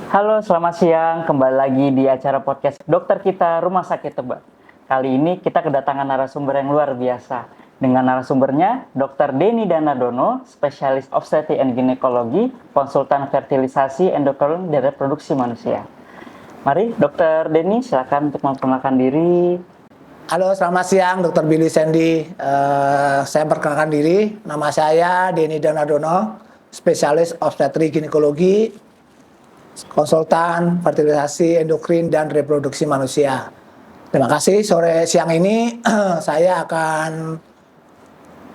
Halo, selamat siang. Kembali lagi di acara podcast Dokter Kita Rumah Sakit Tebet. Kali ini kita kedatangan narasumber yang luar biasa. Dengan narasumbernya, Dr. Denny Danadono, spesialis obstetri and ginekologi, konsultan fertilisasi, endokrin, dan reproduksi manusia. Mari, Dr. Denny, silakan untuk memperkenalkan diri. Halo, selamat siang, Dr. Billy Sandy. Saya perkenalkan diri. Nama saya Denny Danadono, spesialis obstetri ginekologi, konsultan fertilisasi, endokrin, dan reproduksi manusia. Terima kasih. Siang ini saya akan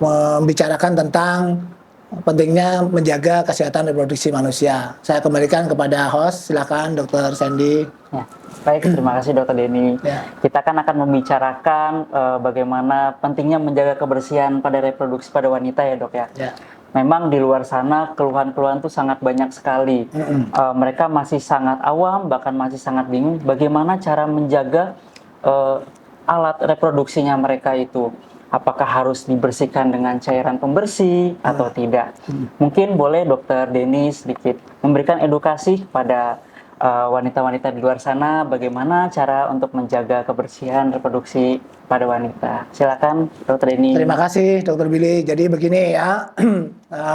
membicarakan tentang pentingnya menjaga kesehatan reproduksi manusia. Saya kembalikan kepada host. Silakan, Dr. Sandy. Ya, baik, terima kasih Dr. Denny. Ya. Kita akan membicarakan bagaimana pentingnya menjaga kebersihan pada reproduksi pada wanita ya dok ya. Ya. Memang di luar sana keluhan-keluhan tuh sangat banyak sekali. Mereka masih sangat awam, bahkan masih sangat bingung bagaimana cara menjaga alat reproduksinya mereka itu. Apakah harus dibersihkan dengan cairan pembersih atau tidak? Mungkin boleh Dokter Denny sedikit memberikan edukasi kepada wanita-wanita di luar sana bagaimana cara untuk menjaga kebersihan reproduksi pada wanita. Silakan Dr. Denny. Terima kasih Dr. Billy. Jadi begini ya,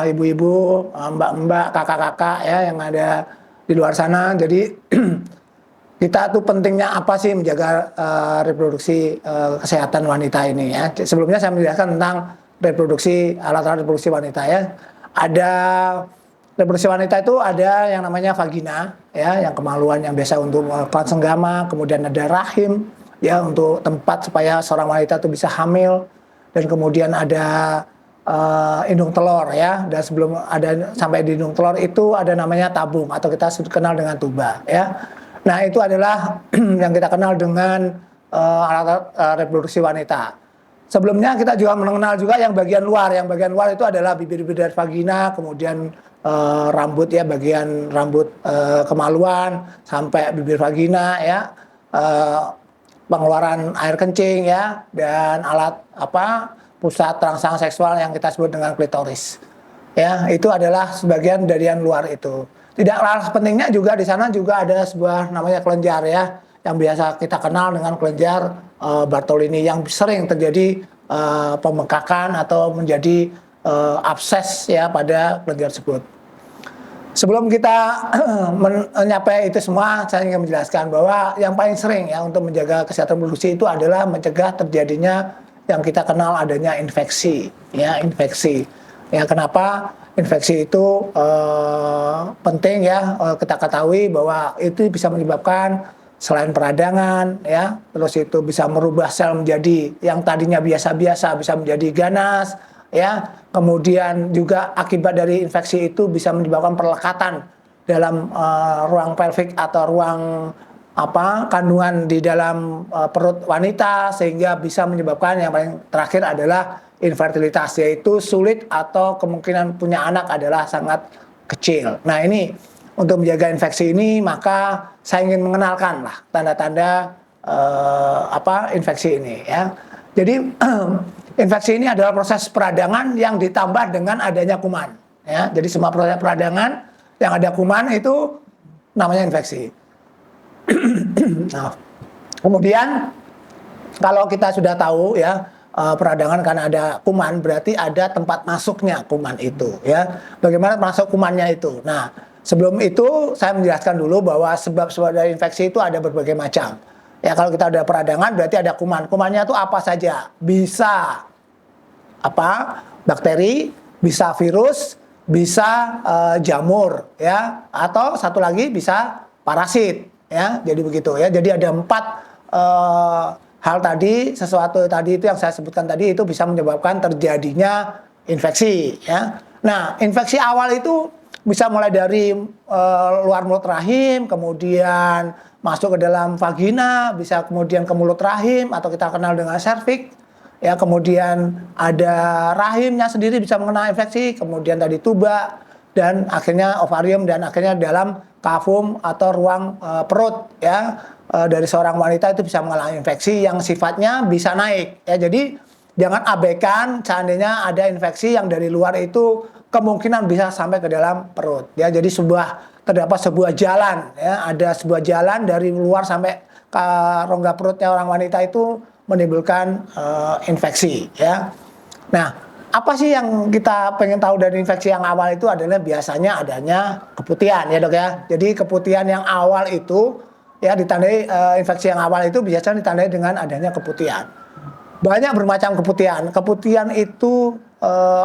ibu-ibu, mbak-mbak, kakak-kakak ya yang ada di luar sana. Jadi kita tuh pentingnya apa sih menjaga reproduksi kesehatan wanita ini ya. Sebelumnya saya menjelaskan tentang alat-alat reproduksi wanita ya. Ada reproduksi wanita itu ada yang namanya vagina ya, yang kemaluan yang biasa untuk melakukan senggama, kemudian ada rahim ya untuk tempat supaya seorang wanita itu bisa hamil, dan kemudian ada indung telur ya, dan sebelum ada sampai di indung telur itu ada namanya tabung atau kita kenal dengan tuba ya. Nah, itu adalah yang kita kenal dengan alat reproduksi wanita. Sebelumnya kita juga mengenal juga yang bagian luar. Yang bagian luar itu adalah bibir-bibir dari vagina, kemudian rambut ya, bagian rambut kemaluan sampai bibir vagina ya, pengeluaran air kencing ya, dan alat pusat terangsang seksual yang kita sebut dengan klitoris. Ya, itu adalah sebagian dari yang luar itu. Tidak kalah pentingnya juga di sana juga ada sebuah namanya kelenjar ya, yang biasa kita kenal dengan kelenjar Bartolini yang sering terjadi pembengkakan atau menjadi abses ya pada kelenjar tersebut. Sebelum kita menyapai itu semua, saya ingin menjelaskan bahwa yang paling sering ya untuk menjaga kesehatan reproduksi itu adalah mencegah terjadinya yang kita kenal adanya infeksi ya, infeksi. Ya, kenapa infeksi itu penting ya, kita ketahui bahwa itu bisa menyebabkan selain peradangan ya, terus itu bisa merubah sel menjadi yang tadinya biasa-biasa bisa menjadi ganas ya, kemudian juga akibat dari infeksi itu bisa menyebabkan perlekatan dalam ruang pelvik atau ruang kandungan di dalam perut wanita, sehingga bisa menyebabkan yang paling terakhir adalah infertilitas, yaitu sulit atau kemungkinan punya anak adalah sangat kecil. Nah, ini untuk menjaga infeksi ini maka saya ingin mengenalkan lah tanda-tanda infeksi ini ya. Jadi infeksi ini adalah proses peradangan yang ditambah dengan adanya kuman ya. Jadi semua proses peradangan yang ada kuman itu namanya infeksi. Nah, kemudian kalau kita sudah tahu ya, peradangan karena ada kuman, berarti ada tempat masuknya kuman itu ya. Bagaimana masuk kumannya itu? Nah, sebelum itu saya menjelaskan dulu bahwa sebab-sebab dari infeksi itu ada berbagai macam. Ya, kalau kita ada peradangan berarti ada kuman. Kumannya itu apa saja? Bisa bakteri, bisa virus, bisa jamur ya, atau satu lagi bisa parasit ya. Jadi begitu ya. Jadi ada 4 hal tadi, sesuatu tadi itu yang saya sebutkan tadi itu bisa menyebabkan terjadinya infeksi ya. Nah, infeksi awal itu bisa mulai dari luar mulut rahim, kemudian masuk ke dalam vagina, bisa kemudian ke mulut rahim atau kita kenal dengan serviks ya, kemudian ada rahimnya sendiri bisa mengenai infeksi, kemudian tadi tuba, dan akhirnya ovarium, dan akhirnya dalam kavum atau ruang perut ya. Dari seorang wanita itu bisa mengalami infeksi yang sifatnya bisa naik ya. Jadi jangan abaikan seandainya ada infeksi yang dari luar itu kemungkinan bisa sampai ke dalam perut. Ya, jadi terdapat sebuah jalan, ya, ada sebuah jalan dari luar sampai ke rongga perutnya orang wanita itu menimbulkan infeksi. Ya, nah, apa sih yang kita pengen tahu dari infeksi yang awal itu adalah biasanya adanya keputihan, ya dok ya. Jadi keputihan yang awal itu ya ditandai infeksi yang awal itu biasanya ditandai dengan adanya keputihan. Banyak bermacam keputihan. Keputihan itu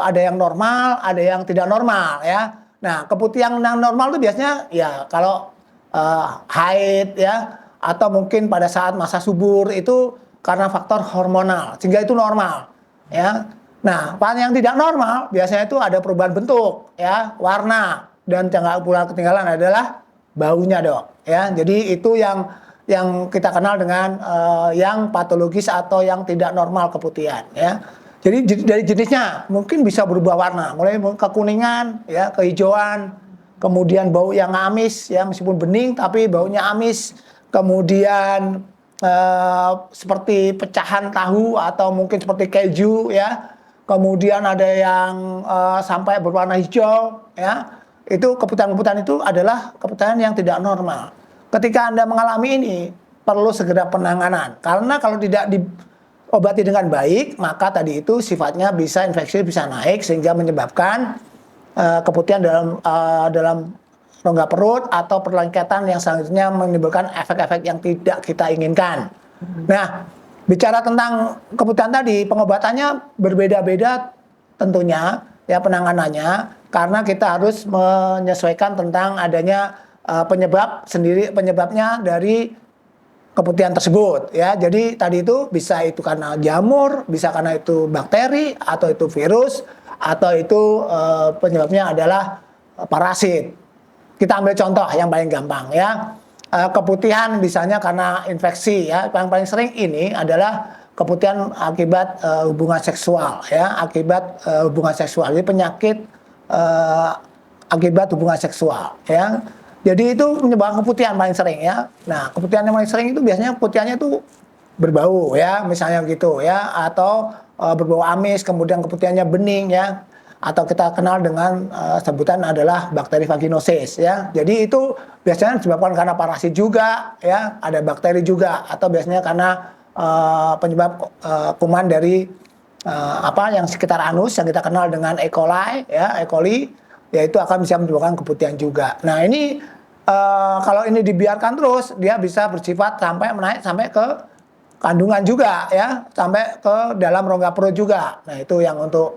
ada yang normal, ada yang tidak normal ya. Nah, keputihan yang normal itu biasanya ya kalau haid ya atau mungkin pada saat masa subur itu karena faktor hormonal sehingga itu normal ya. Nah, yang tidak normal biasanya itu ada perubahan bentuk ya, warna dan jangan pula ketinggalan adalah baunya dok ya. Jadi itu yang kita kenal dengan yang patologis atau yang tidak normal keputihan ya. Jadi dari jenisnya mungkin bisa berubah warna, mulai kekuningan ya, kehijauan, kemudian bau yang amis ya, meskipun bening tapi baunya amis, kemudian seperti pecahan tahu atau mungkin seperti keju ya. Kemudian ada yang sampai berwarna hijau ya. Itu keputihan-keputihan itu adalah keputihan yang tidak normal. Ketika Anda mengalami ini, perlu segera penanganan. Karena kalau tidak diobati dengan baik, maka tadi itu sifatnya bisa infeksi bisa naik sehingga menyebabkan keputihan dalam rongga perut atau perlengketan yang selanjutnya menimbulkan efek-efek yang tidak kita inginkan. Nah, bicara tentang keputihan tadi, pengobatannya berbeda-beda tentunya ya penanganannya karena kita harus menyesuaikan tentang adanya penyebabnya dari keputihan tersebut ya. Jadi tadi itu bisa itu karena jamur, bisa karena itu bakteri atau itu virus atau itu penyebabnya adalah parasit. Kita ambil contoh yang paling gampang ya. Keputihan misalnya karena infeksi ya. Yang paling sering ini adalah keputihan akibat hubungan seksual ya, akibat hubungan seksual. Jadi penyakit akibat hubungan seksual ya. Jadi itu menyebabkan keputihan paling sering ya. Nah, keputihan yang paling sering itu biasanya keputihannya itu berbau ya, misalnya gitu ya, atau berbau amis, kemudian keputihannya bening ya, atau kita kenal dengan sebutan adalah bakteri vaginosis ya. Jadi itu biasanya disebabkan karena parasit juga ya, ada bakteri juga, atau biasanya karena penyebab kuman dari yang sekitar anus yang kita kenal dengan E. coli ya, E. coli, yaitu akan bisa menyebabkan keputihan juga. Nah ini kalau ini dibiarkan terus, dia bisa bersifat sampai menaik sampai ke kandungan juga ya, sampai ke dalam rongga perut juga. Nah itu yang untuk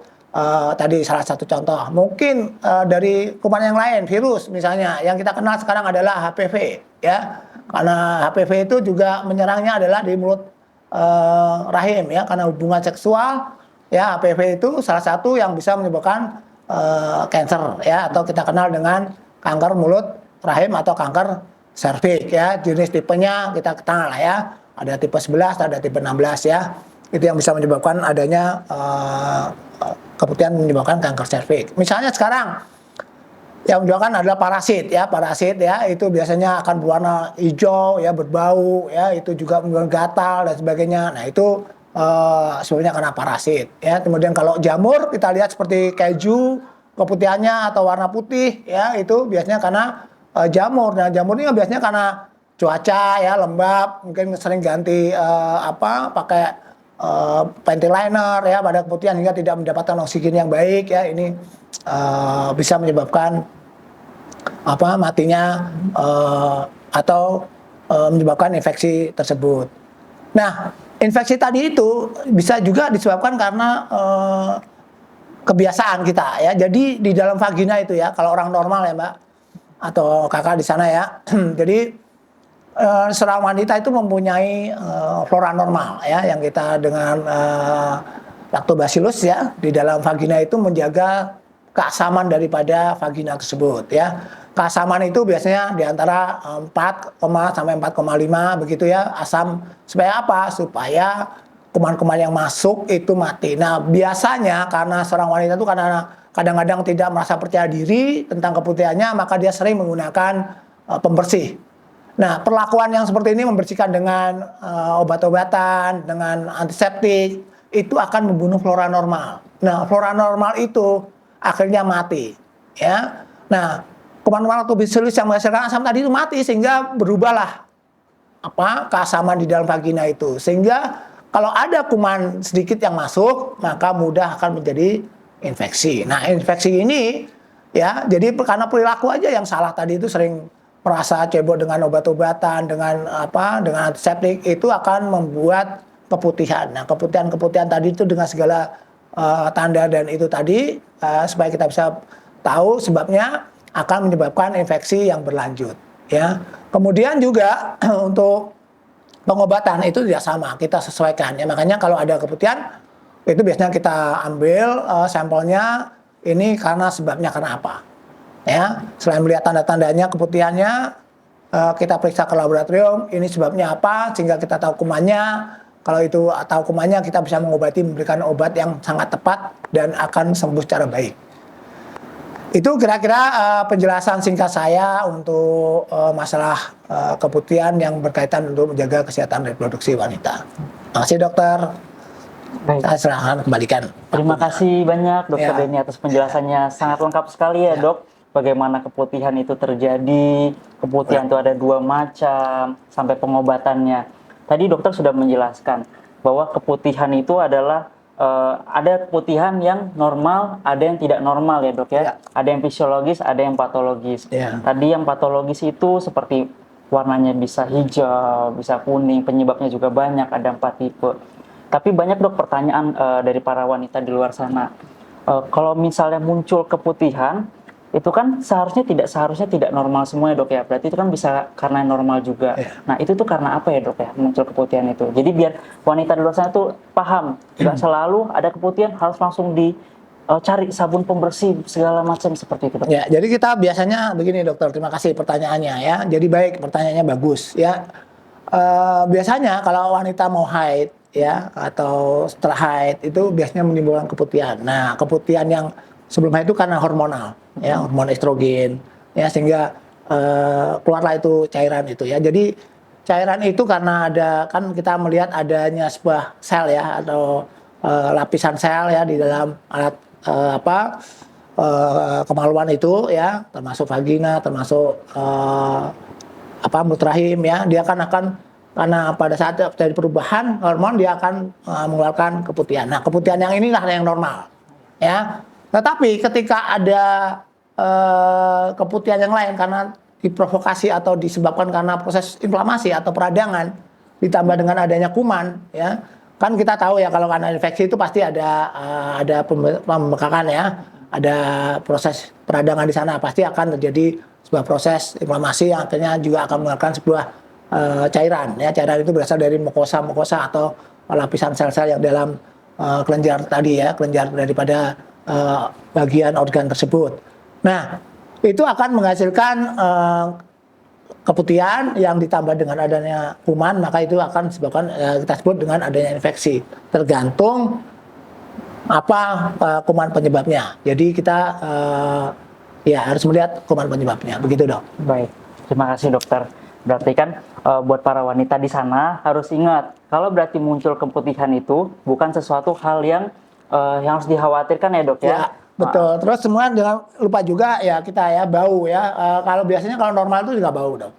tadi salah satu contoh. Mungkin dari kuman yang lain, virus misalnya, yang kita kenal sekarang adalah HPV ya, karena HPV itu juga menyerangnya adalah di mulut rahim ya, karena hubungan seksual ya. HPV itu salah satu yang bisa menyebabkan kanker ya, atau kita kenal dengan kanker mulut rahim atau kanker serviks ya. Jenis tipenya kita kenal lah ya, ada tipe 11, ada tipe 16 ya. Itu yang bisa menyebabkan adanya keputihan menyebabkan kanker serviks. Misalnya sekarang yang menyebabkan adalah parasit ya, itu biasanya akan berwarna hijau ya, berbau ya, itu juga menyebabkan gatal dan sebagainya. Nah itu sebabnya karena parasit ya. Kemudian kalau jamur kita lihat seperti keju, keputihannya atau warna putih ya, itu biasanya karena jamur. Nah jamur ini biasanya karena cuaca ya, lembab, mungkin sering ganti pakai panty liner ya pada keputihan hingga tidak mendapatkan oksigen yang baik ya. Ini bisa menyebabkan matinya atau menyebabkan infeksi tersebut. Nah, infeksi tadi itu bisa juga disebabkan karena kebiasaan kita ya. Jadi di dalam vagina itu ya, kalau orang normal ya Mbak atau kakak di sana ya. Jadi seorang wanita itu mempunyai flora normal ya, yang kita dengan lactobacillus ya di dalam vagina itu menjaga keasaman daripada vagina tersebut ya. Keasaman itu biasanya di antara 4, sampai 4,5 begitu ya, asam. Supaya apa? Supaya kuman-kuman yang masuk itu mati. Nah, biasanya karena seorang wanita itu karena kadang-kadang tidak merasa percaya diri tentang keputihannya, maka dia sering menggunakan pembersih. Nah, perlakuan yang seperti ini membersihkan dengan obat-obatan, dengan antiseptik, itu akan membunuh flora normal. Nah, flora normal itu akhirnya mati. Ya, nah kuman-kuman autobasilis yang menghasilkan asam tadi itu mati sehingga berubahlah keasaman di dalam vagina itu, sehingga kalau ada kuman sedikit yang masuk maka mudah akan menjadi infeksi. Nah infeksi ini ya jadi karena perilaku aja yang salah tadi itu, sering merasa cebok dengan obat-obatan, dengan antiseptik, itu akan membuat keputihan. Nah keputihan tadi itu dengan segala tanda dan itu tadi supaya kita bisa tahu sebabnya, akan menyebabkan infeksi yang berlanjut. Ya, kemudian juga untuk pengobatan itu tidak sama, kita sesuaikan ya. Makanya kalau ada keputihan itu biasanya kita ambil sampelnya, ini karena sebabnya karena apa. Ya, selain melihat tanda-tandanya keputihannya, kita periksa ke laboratorium, ini sebabnya apa sehingga kita tahu kumannya. Kalau itu tahu kumannya, kita bisa mengobati, memberikan obat yang sangat tepat dan akan sembuh secara baik. Itu kira-kira penjelasan singkat saya untuk masalah keputihan yang berkaitan untuk menjaga kesehatan reproduksi wanita. Terima kasih dokter. Baik. Saya serahkan kembalikan. Terima kasih banyak dokter Ya. Denny atas penjelasannya, sangat lengkap sekali ya dok. Bagaimana keputihan itu terjadi, keputihan itu ada 2 macam, sampai pengobatannya. Tadi dokter sudah menjelaskan bahwa keputihan itu adalah ada keputihan yang normal, ada yang tidak normal ya dok ya. Ya. Ada yang fisiologis, ada yang patologis. Ya. Tadi yang patologis itu seperti warnanya bisa hijau, bisa kuning, penyebabnya juga banyak, ada 4 tipe. Tapi banyak dok pertanyaan dari para wanita di luar sana. Kalau misalnya muncul keputihan, itu kan seharusnya tidak normal semua ya dok ya. Berarti itu kan bisa karena normal juga. Ya. Nah itu tuh karena apa ya dok ya muncul keputihan itu? Jadi biar wanita di luar sana tuh paham, nggak selalu ada keputihan harus langsung dicari sabun pembersih segala macam seperti itu dok. Ya, jadi kita biasanya begini dokter, terima kasih pertanyaannya ya. Jadi baik, pertanyaannya bagus ya. Biasanya kalau wanita mau haid ya atau setelah haid itu biasanya menimbulkan keputihan. Nah keputihan yang sebelum haid itu karena hormonal ya, hormon estrogen ya, sehingga keluarlah itu cairan itu ya. Jadi cairan itu karena ada, kan kita melihat adanya sebuah sel ya atau lapisan sel ya di dalam alat kemaluan itu ya, termasuk vagina, termasuk mulut rahim ya, dia akan karena pada saat terjadi perubahan hormon dia akan mengeluarkan keputihan. Nah keputihan yang inilah yang normal ya. Tetapi ketika ada keputihan yang lain karena diprovokasi atau disebabkan karena proses inflamasi atau peradangan ditambah dengan adanya kuman ya, kan kita tahu ya kalau karena infeksi itu pasti ada pembekakan ya, ada proses peradangan di sana, pasti akan terjadi sebuah proses inflamasi yang akhirnya juga akan mengeluarkan sebuah cairan ya. Cairan itu berasal dari mukosa atau lapisan sel-sel yang dalam kelenjar tadi ya, kelenjar daripada bagian organ tersebut. Nah, itu akan menghasilkan keputihan yang ditambah dengan adanya kuman, maka itu akan disebabkan kita sebut dengan adanya infeksi. Tergantung apa kuman penyebabnya. Jadi kita ya harus melihat kuman penyebabnya. Begitu dok. Baik, terima kasih dokter. Berarti kan buat para wanita di sana harus ingat, kalau berarti muncul keputihan itu bukan sesuatu hal yang harus dikhawatirkan ya dok ya. Ya, betul. Terus semua jangan lupa juga ya kita ya bau ya. Kalau biasanya kalau normal itu juga bau dok.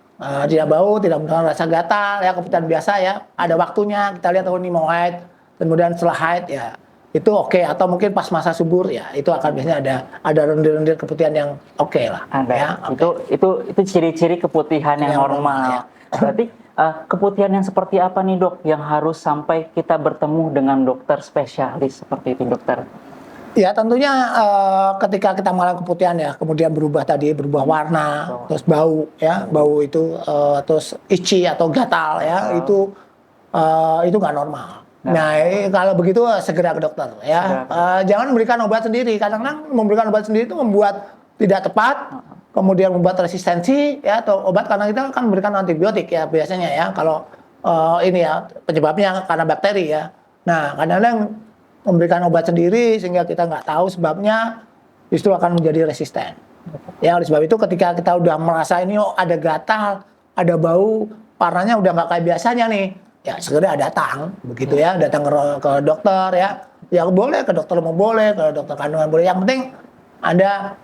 Tidak bau, tidak menimbulkan rasa gatal ya, keputihan biasa ya. Ada waktunya kita lihat ini mau haid, kemudian setelah haid ya itu oke. Atau mungkin pas masa subur ya itu akan biasanya ada lendir-lendir keputihan yang oke lah. Ada. Ya, Itu ciri-ciri keputihan yang normal. ya. Berarti keputihan yang seperti apa nih dok yang harus sampai kita bertemu dengan dokter spesialis seperti itu dokter? Ya tentunya ketika kita mengalami keputihan ya, kemudian berubah warna, terus bau ya, bau itu terus itchy atau gatal ya, itu nggak normal. Nah kalau begitu segera ke dokter ya. Jangan memberikan obat sendiri. Kadang-kadang memberikan obat sendiri itu membuat tidak tepat, kemudian membuat resistensi ya, atau obat karena kita kan memberikan antibiotik ya biasanya ya. Kalau ini ya penyebabnya karena bakteri ya. Nah kadang-kadang memberikan obat sendiri sehingga kita nggak tahu sebabnya, justru akan menjadi resisten. Ya oleh sebab itu ketika kita udah merasa ini ada gatal, ada bau, warnanya udah nggak kayak biasanya nih, ya segera datang begitu ya, datang ke dokter ya. Ya boleh ke dokter mau boleh, ke dokter kandungan boleh. Yang penting Anda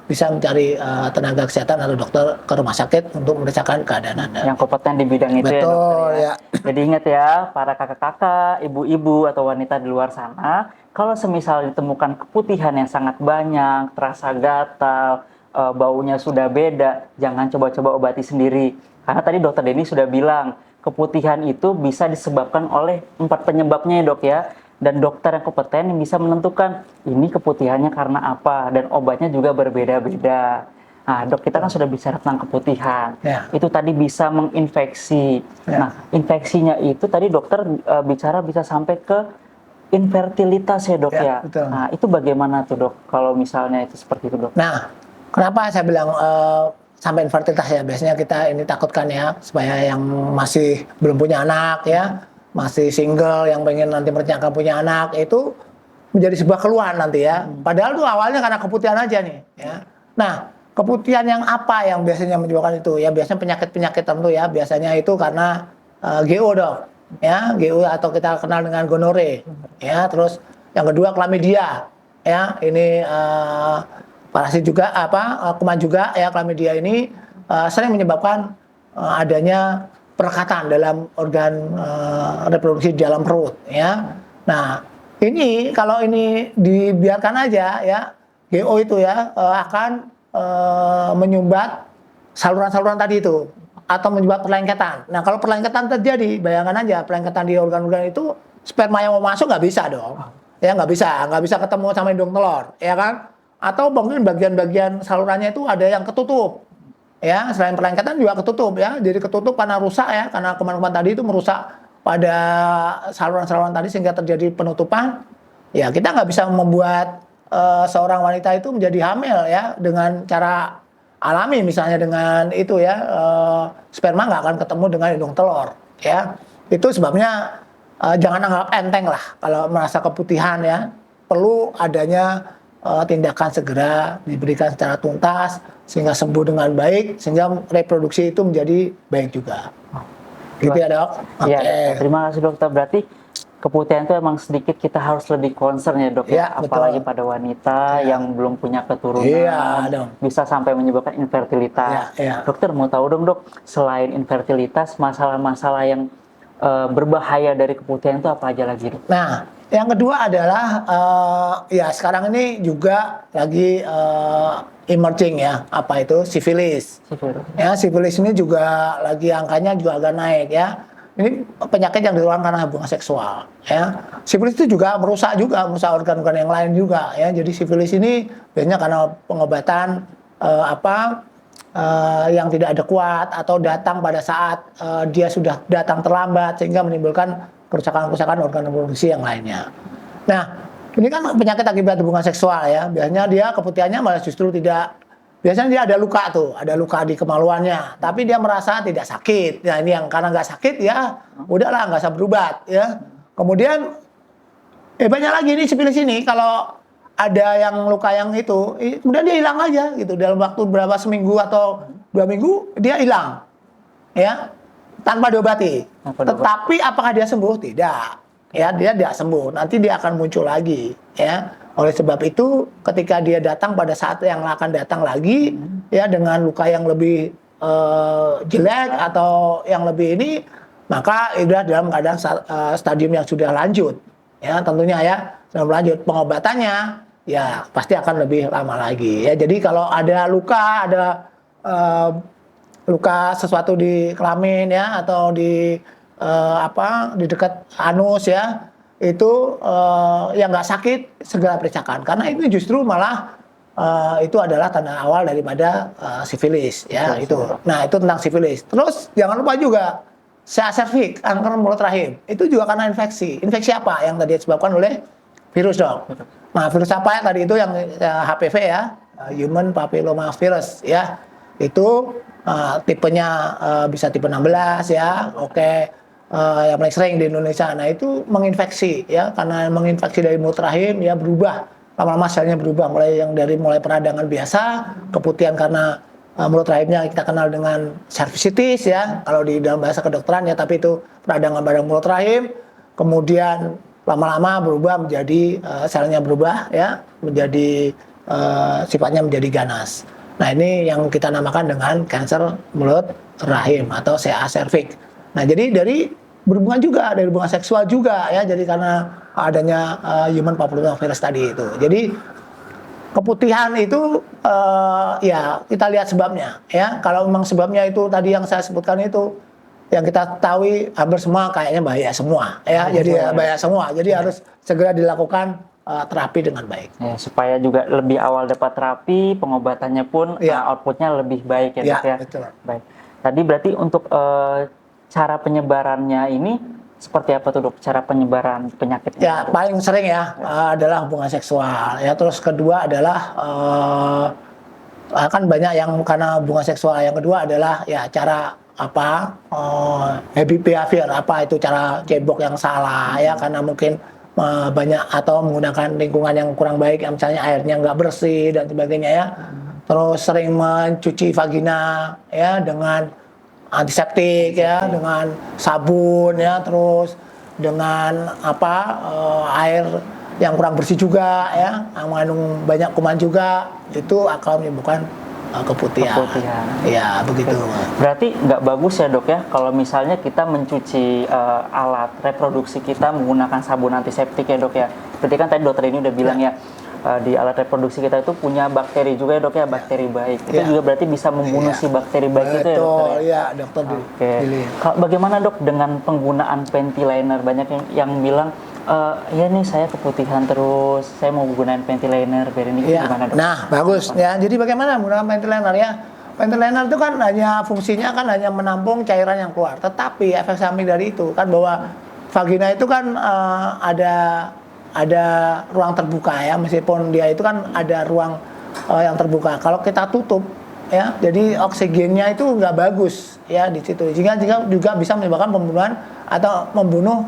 bisa mencari tenaga kesehatan atau dokter ke rumah sakit untuk memeriksakan keadaan Anda. Yang kompeten di bidang itu. Betul, ya dokter ya. Jadi ingat ya, para kakak-kakak, ibu-ibu atau wanita di luar sana, kalau semisal ditemukan keputihan yang sangat banyak, terasa gatal, baunya sudah beda, jangan coba-coba obati sendiri. Karena tadi dokter Denny sudah bilang, keputihan itu bisa disebabkan oleh 4 penyebabnya ya dok ya. Dan dokter yang kompeten yang bisa menentukan ini keputihannya karena apa, dan obatnya juga berbeda-beda. Nah, dok, kita kan sudah bicara tentang keputihan. Ya. Itu tadi bisa menginfeksi. Ya. Nah, infeksinya itu tadi dokter bicara bisa sampai ke infertilitas ya dok ya. Betul. Nah, itu bagaimana tuh dok kalau misalnya itu seperti itu dok? Nah, kenapa saya bilang sampai infertilitas ya? Biasanya kita ini takutkan ya, supaya yang masih belum punya anak ya, masih single yang pengen nanti merencanakan punya anak, itu menjadi sebuah keluhan nanti ya. Padahal tuh awalnya karena keputihan aja nih ya. Nah, keputihan yang apa yang biasanya menyebabkan itu? Ya biasanya penyakit-penyakit tertentu ya. Biasanya itu karena GO dok. Ya, GO atau kita kenal dengan gonore. Ya, terus yang kedua chlamydia. Ya, ini parasit juga kuman juga ya. Chlamydia ini sering menyebabkan adanya perekatan dalam organ reproduksi di dalam perut ya. Nah, ini kalau ini dibiarkan aja ya, GO itu ya akan menyumbat saluran-saluran tadi itu atau menyebabkan perlengketan. Nah, kalau perlengketan terjadi, bayangkan aja perlengketan di organ-organ itu, sperma yang mau masuk nggak bisa dong. Ya nggak bisa ketemu sama hidung telur, ya kan? Atau mungkin bagian-bagian salurannya itu ada yang ketutup. Ya, selain perlengketan juga ketutup ya. Jadi ketutup karena rusak ya, karena kuman-kuman tadi itu merusak pada saluran-saluran tadi sehingga terjadi penutupan. Ya, kita nggak bisa membuat seorang wanita itu menjadi hamil ya dengan cara alami, misalnya dengan itu ya, sperma nggak akan ketemu dengan hidung telur ya. Itu sebabnya jangan anggap enteng lah kalau merasa keputihan ya. Perlu adanya tindakan segera diberikan secara tuntas sehingga sembuh dengan baik, sehingga reproduksi itu menjadi baik juga. Gitu ya dok? Iya, terima kasih dokter. Berarti keputihan itu emang sedikit kita harus lebih concern ya dok ya, apalagi betul. pada wanita yang belum punya keturunan, dong. bisa sampai menyebabkan infertilitas. Dokter mau tahu dong dok, selain infertilitas, masalah-masalah yang berbahaya dari keputihan itu apa aja lagi dok? Nah, yang kedua adalah ya sekarang ini juga lagi emerging ya, apa itu sifilis. Ya, sifilis ini juga lagi angkanya juga agak naik ya. Ini penyakit yang ditularkan karena hubungan seksual ya. Sifilis itu juga merusak organ-organ yang lain juga ya. Jadi sifilis ini biasanya karena pengobatan yang tidak adekuat atau datang pada saat dia sudah datang terlambat sehingga menimbulkan kerusakan-kerusakan organ reproduksi yang lainnya. Nah, ini kan penyakit akibat hubungan seksual ya. Biasanya dia keputihannya malah justru tidak. Biasanya dia ada luka tuh, ada luka di kemaluannya, tapi dia merasa tidak sakit. Nah, ini yang karena nggak sakit ya, udahlah nggak usah berobat ya. Kemudian banyak lagi nih sifilis ini, kalau ada yang luka yang itu, kemudian dia hilang aja gitu dalam waktu berapa, seminggu atau 2 minggu dia hilang ya, tanpa diobati. Tetapi apakah dia sembuh? Tidak. Ya, dia tidak sembuh. Nanti dia akan muncul lagi ya. Oleh sebab itu ketika dia datang pada saat yang akan datang lagi ya dengan luka yang lebih jelek atau yang lebih ini, maka sudah dalam keadaan stadium yang sudah lanjut ya, tentunya ya sudah lanjut. Pengobatannya ya pasti akan lebih lama lagi ya. Jadi kalau ada luka, luka sesuatu di kelamin ya, atau di di dekat anus ya, itu yang nggak sakit segera periksakan, karena itu justru malah itu adalah tanda awal daripada sifilis ya. Itu. Nah, itu tentang sifilis. Terus jangan lupa juga cervix, kanker mulut rahim, itu juga karena infeksi. Infeksi apa yang tadi disebabkan oleh virus dok? Nah, virus apa ya tadi itu yang HPV ya, human papilloma virus ya. Itu tipenya bisa tipe 16 ya. Oke. Yang paling sering di Indonesia. Nah, itu menginfeksi ya, karena menginfeksi dari mulut rahim ya, berubah lama-lama selnya berubah, mulai peradangan biasa, keputihan karena mulut rahimnya kita kenal dengan cervicitis ya kalau di dalam bahasa kedokteran ya, tapi itu peradangan pada mulut rahim, kemudian lama-lama berubah menjadi selnya berubah ya, menjadi sifatnya menjadi ganas. Nah ini yang kita namakan dengan kanker mulut rahim atau CA cervix. Nah jadi dari berhubungan juga dari hubungan seksual juga ya, jadi karena adanya human papillomavirus tadi itu. Jadi keputihan itu ya kita lihat sebabnya ya. Kalau memang sebabnya itu tadi yang saya sebutkan itu yang kita ketahui hampir semua kayaknya bahaya semua ya. Jadi bahaya semua. Jadi harus segera dilakukan terapi dengan baik. Ya, supaya juga lebih awal dapat terapi, pengobatannya pun outputnya lebih baik ya dok ya. Betul. Baik. Tadi berarti untuk cara penyebarannya ini seperti apa tuh dok? Cara penyebaran penyakitnya? Ya paling sering ya adalah hubungan seksual. Ya terus kedua adalah kan banyak yang karena hubungan seksual. Yang kedua adalah ya cara apa habit behavior, apa itu cara cebok yang salah ya, karena mungkin banyak atau menggunakan lingkungan yang kurang baik, misalnya airnya nggak bersih dan sebagainya ya. Terus sering mencuci vagina ya dengan antiseptik ya, dengan sabun ya, terus dengan apa air yang kurang bersih juga ya, yang mengandung banyak kuman juga, itu akan menimbulkan keputihan. Ya begitu. Berarti nggak bagus ya dok ya kalau misalnya kita mencuci alat reproduksi kita menggunakan sabun antiseptik ya dok ya. Seperti kan tadi dokter ini udah bilang ya di alat reproduksi kita itu punya bakteri juga ya dok ya, bakteri baik. Itu juga berarti bisa membunuh si bakteri baik itu ya dokter. Iya dokter. Oke. Bagaimana dok dengan penggunaan panty liner? Banyak yang bilang ya nih saya keputihan terus, saya mau gunain panty liner biar ini gimana dok? Nah bagus ya. Jadi bagaimana menggunakan panty liner ya? Panty liner itu kan hanya fungsinya kan hanya menampung cairan yang keluar. Tetapi efek samping dari itu kan bahwa vagina itu kan ada ruang terbuka ya, meskipun dia itu kan ada ruang yang terbuka. Kalau kita tutup ya, jadi oksigennya itu nggak bagus ya di situ. Jika juga bisa menyebabkan pembunuhan atau membunuh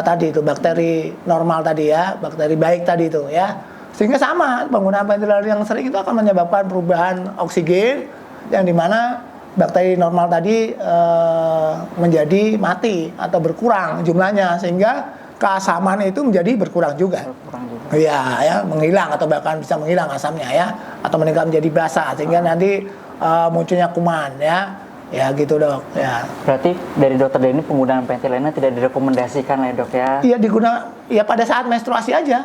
tadi itu bakteri normal tadi ya, bakteri baik tadi itu ya. Sehingga sama penggunaan ventilator yang sering itu akan menyebabkan perubahan oksigen yang dimana bakteri normal tadi menjadi mati atau berkurang jumlahnya, sehingga keasaman itu menjadi berkurang juga. Iya ya, menghilang atau bahkan bisa menghilang asamnya ya, atau meningkat menjadi basah sehingga nanti munculnya kuman ya. Ya gitu dok ya. Berarti dari dokter Denny penggunaan panty liner tidak direkomendasikan lah dok ya? Iya digunakan ya pada saat menstruasi aja.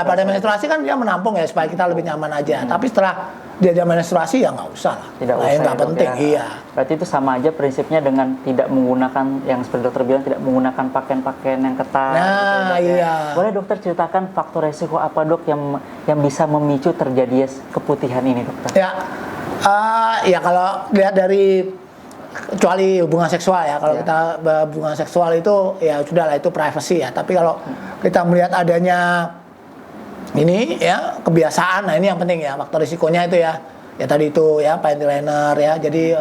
Pada menstruasi kan dia menampung ya supaya kita lebih nyaman aja. Tapi setelah dia menstruasi ya nggak usah lah. Tidak usah. Nggak penting. Ya. Iya. Berarti itu sama aja prinsipnya dengan tidak menggunakan yang seperti dokter bilang, tidak menggunakan pakaian-pakaian yang ketat. Nah gitu, iya. Ya. Boleh dokter ceritakan faktor resiko apa dok yang bisa memicu terjadinya keputihan ini dokter? Ya, ya kalau lihat dari kecuali hubungan seksual ya, kalau kita hubungan seksual itu ya sudah lah, itu privacy ya. Tapi kalau kita melihat adanya ini ya kebiasaan, nah ini yang penting ya, faktor risikonya itu ya tadi itu ya panty liner ya. Jadi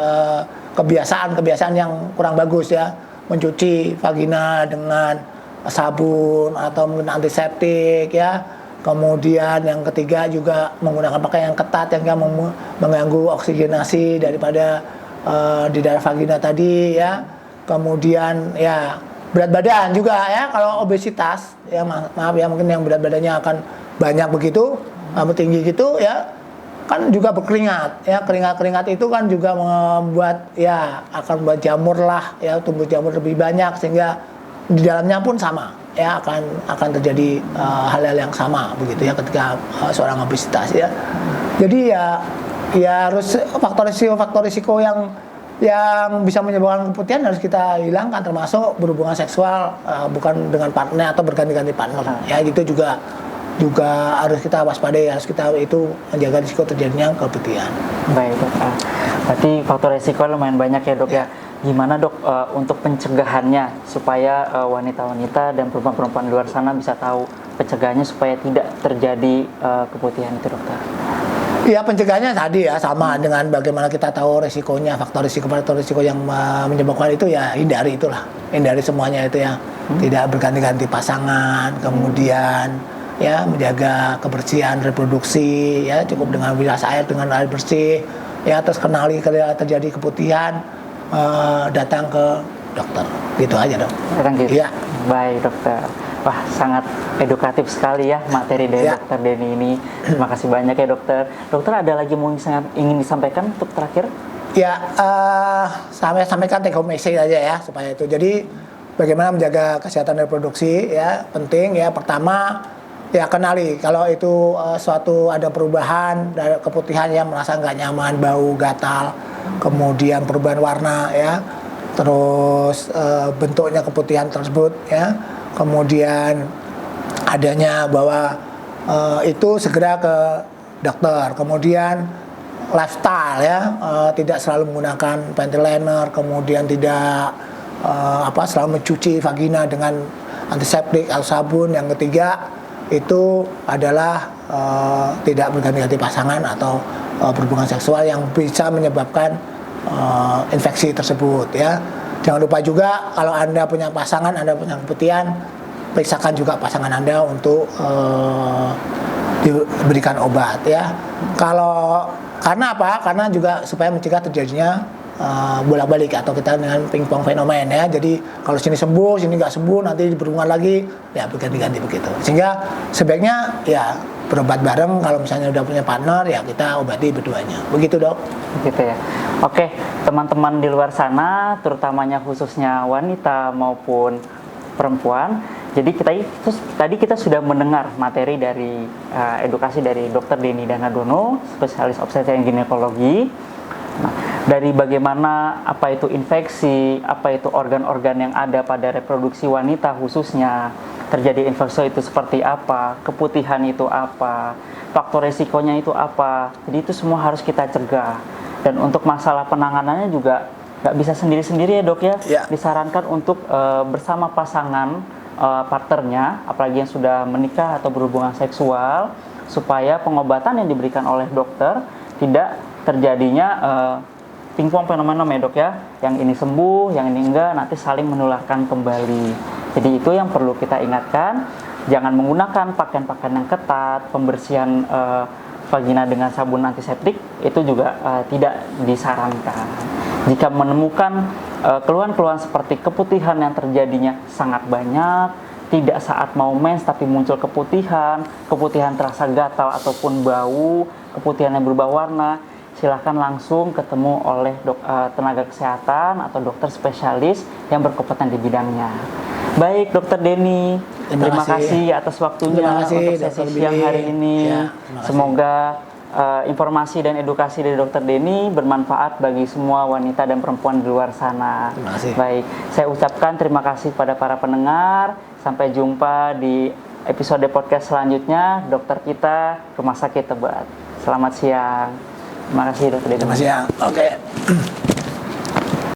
kebiasaan yang kurang bagus ya, mencuci vagina dengan sabun atau menggunakan antiseptik ya. Kemudian yang ketiga juga menggunakan pakaian yang ketat yang mengganggu oksigenasi daripada di daerah vagina tadi ya. Kemudian ya berat badan juga ya, kalau obesitas ya maaf ya, mungkin yang berat badannya akan banyak begitu, tinggi gitu ya, kan juga berkeringat ya. Keringat itu kan juga membuat ya, akan membuat jamur lah ya, tumbuh jamur lebih banyak, sehingga di dalamnya pun sama ya, akan terjadi hal-hal yang sama begitu ya ketika seorang obesitas ya. Jadi ya harus faktor risiko yang bisa menyebabkan keputihan harus kita hilangkan, termasuk berhubungan seksual bukan dengan partner atau berganti-ganti partner ya, gitu juga harus kita waspadai, harus kita itu menjaga risiko terjadinya keputihan. Baik dok, berarti faktor risiko lumayan banyak ya dok ya. Gimana dok untuk pencegahannya supaya wanita-wanita dan perempuan-perempuan di luar sana bisa tahu pencegahannya supaya tidak terjadi keputihan itu dokter? Ya pencegahannya tadi ya sama dengan bagaimana kita tahu resikonya, faktor risiko yang menyebabkan itu ya hindari semuanya itu ya. Tidak berganti-ganti pasangan, kemudian ya menjaga kebersihan reproduksi ya, cukup dengan bilas air dengan air bersih ya. Terus kenali kalau terjadi keputihan, datang ke dokter, gitu aja dok. Gitu. Ya. Baik dokter. Wah, sangat edukatif sekali ya materi dari Ya. Dokter Denny ini. Terima kasih banyak ya dokter. Dokter ada lagi mau ingin disampaikan untuk terakhir? Ya, saya sampaikan take home message aja ya supaya itu. Jadi bagaimana menjaga kesehatan reproduksi ya penting ya. Pertama ya kenali kalau itu suatu ada perubahan dari keputihan yang merasa nggak nyaman, bau, gatal, kemudian perubahan warna ya, terus bentuknya keputihan tersebut ya, kemudian adanya bahwa itu segera ke dokter. Kemudian lifestyle ya, tidak selalu menggunakan panty liner, kemudian tidak selalu mencuci vagina dengan antiseptik atau sabun. Yang ketiga itu adalah tidak berganti-ganti pasangan atau berhubungan seksual yang bisa menyebabkan infeksi tersebut ya. Jangan lupa juga kalau Anda punya pasangan, Anda punya keputihan, periksakan juga pasangan Anda untuk diberikan obat ya. Karena apa? Karena juga supaya mencegah terjadinya bolak-balik atau kita dengan pingpong fenomen ya. Jadi kalau sini sembuh, sini nggak sembuh, nanti berhubungan lagi, ya berganti-ganti begitu. Sehingga sebaiknya ya berobat bareng. Kalau misalnya udah punya partner, ya kita obati berduanya. Begitu dok. Gitu ya. Oke, teman-teman di luar sana, terutamanya khususnya wanita maupun perempuan. Jadi tadi kita sudah mendengar materi dari edukasi dari Dr. Denny Danadono, spesialis obstetri dan ginekologi. Nah, dari bagaimana apa itu infeksi, apa itu organ-organ yang ada pada reproduksi wanita khususnya, terjadi infeksi itu seperti apa, keputihan itu apa, faktor resikonya itu apa. Jadi itu semua harus kita cegah. Dan untuk masalah penanganannya juga nggak bisa sendiri-sendiri ya dok ya. Ya. Disarankan untuk bersama pasangan partnernya, apalagi yang sudah menikah atau berhubungan seksual, supaya pengobatan yang diberikan oleh dokter tidak terjadinya pingpong fenomenon ya dok ya, yang ini sembuh, yang ini enggak, nanti saling menularkan kembali. Jadi itu yang perlu kita ingatkan, jangan menggunakan pakaian-pakaian yang ketat, pembersihan vagina dengan sabun antiseptik itu juga tidak disarankan. Jika menemukan keluhan-keluhan seperti keputihan yang terjadinya sangat banyak, tidak saat mau mens tapi muncul keputihan terasa gatal ataupun bau, keputihan yang berubah warna, silakan langsung ketemu oleh tenaga kesehatan atau dokter spesialis yang berkompeten di bidangnya. Baik, Dokter Denny, terima kasih atas waktunya untuk sesi siang hari ini. Ya, semoga informasi dan edukasi dari Dokter Denny bermanfaat bagi semua wanita dan perempuan di luar sana. Terima kasih. Baik, saya ucapkan terima kasih pada para pendengar. Sampai jumpa di episode podcast selanjutnya. Dokter kita Rumah Sakit Tebet. Selamat siang. Terima kasih Dokter Denny. Selamat siang. Oke.